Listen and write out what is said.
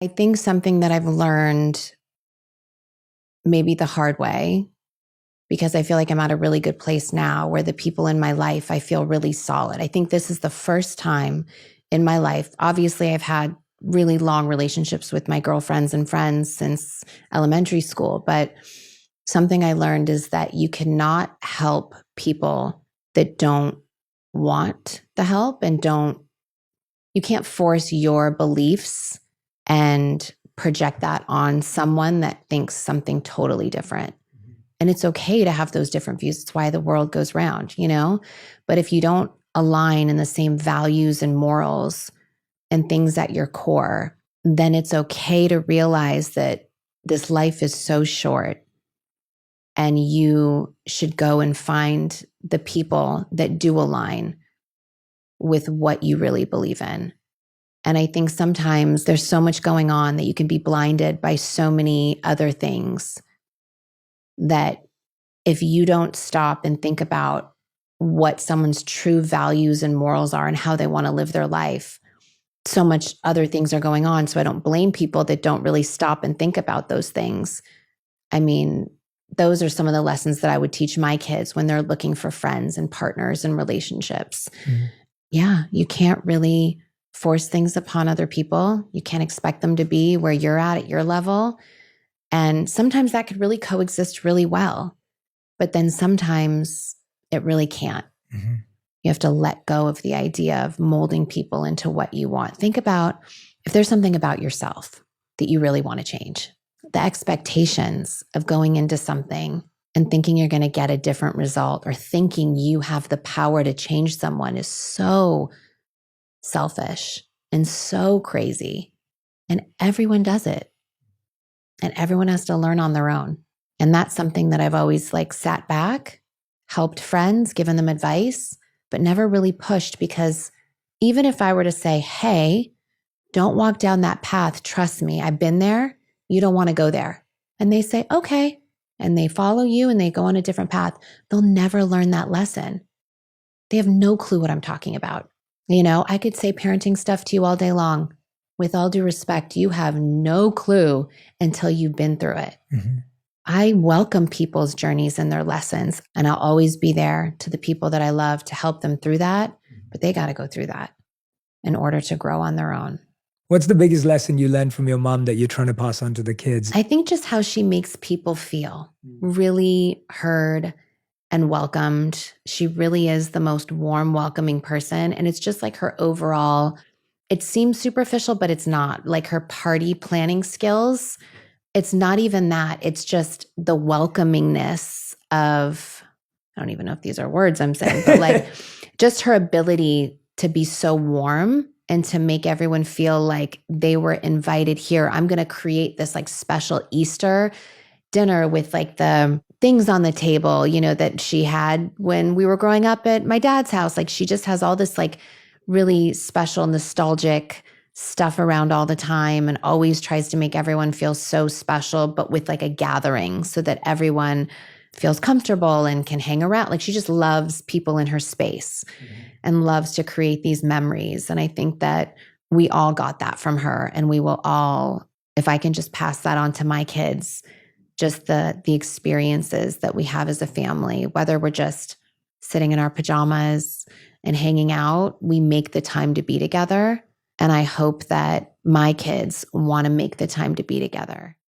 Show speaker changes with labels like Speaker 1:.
Speaker 1: I think something that I've learned maybe the hard way, because I feel like I'm at a really good place now where the people in my life, I feel really solid. I think this is the first time in my life. Obviously, I've had really long relationships with my girlfriends and friends since elementary school. But something I learned is that you cannot help people that don't want the help and you can't force your beliefs and project that on someone that thinks something totally different. And it's okay to have those different views. It's why the world goes round, you know? But if you don't align in the same values and morals and things at your core, then it's okay to realize that this life is so short and you should go and find the people that do align with what you really believe in. And I think sometimes there's so much going on that you can be blinded by so many other things that if you don't stop and think about what someone's true values and morals are and how they want to live their life, so much other things are going on. So I don't blame people that don't really stop and think about those things. I mean, those are some of the lessons that I would teach my kids when they're looking for friends and partners and relationships. Mm-hmm. Yeah, you can't really force things upon other people. You can't expect them to be where you're at your level. And sometimes that could really coexist really well. But then sometimes it really can't. Mm-hmm. You have to let go of the idea of molding people into what you want. Think about if there's something about yourself that you really want to change. The expectations of going into something and thinking you're going to get a different result or thinking you have the power to change someone is so selfish and so crazy. And everyone does it. And everyone has to learn on their own. And that's something that I've always sat back, helped friends, given them advice, but never really pushed, because even if I were to say, hey, don't walk down that path, trust me, I've been there, you don't want to go there. And they say, okay. And they follow you and they go on a different path. They'll never learn that lesson. They have no clue what I'm talking about. You know, I could say parenting stuff to you all day long. With all due respect, you have no clue until you've been through it. Mm-hmm. I welcome people's journeys and their lessons, and I'll always be there to the people that I love to help them through that. But they got to go through that in order to grow on their own.
Speaker 2: What's the biggest lesson you learned from your mom that you're trying to pass on to the kids?
Speaker 1: I think just how she makes people feel really heard and welcomed. She really is the most warm, welcoming person. And it's just her overall, it seems superficial, but it's not. Her party planning skills, it's not even that. It's just the welcomingness of, I don't even know if these are words I'm saying, but just her ability to be so warm and to make everyone feel like they were invited here. I'm going to create this special Easter dinner with the things on the table, that she had when we were growing up at my dad's house. She just has all this really special, nostalgic stuff around all the time and always tries to make everyone feel so special, but with a gathering so that everyone feels comfortable and can hang around. She just loves people in her space and loves to create these memories. And I think that we all got that from her, and we will all, if I can just pass that on to my kids, just the experiences that we have as a family, whether we're just sitting in our pajamas and hanging out, we make the time to be together. And I hope that my kids want to make the time to be together.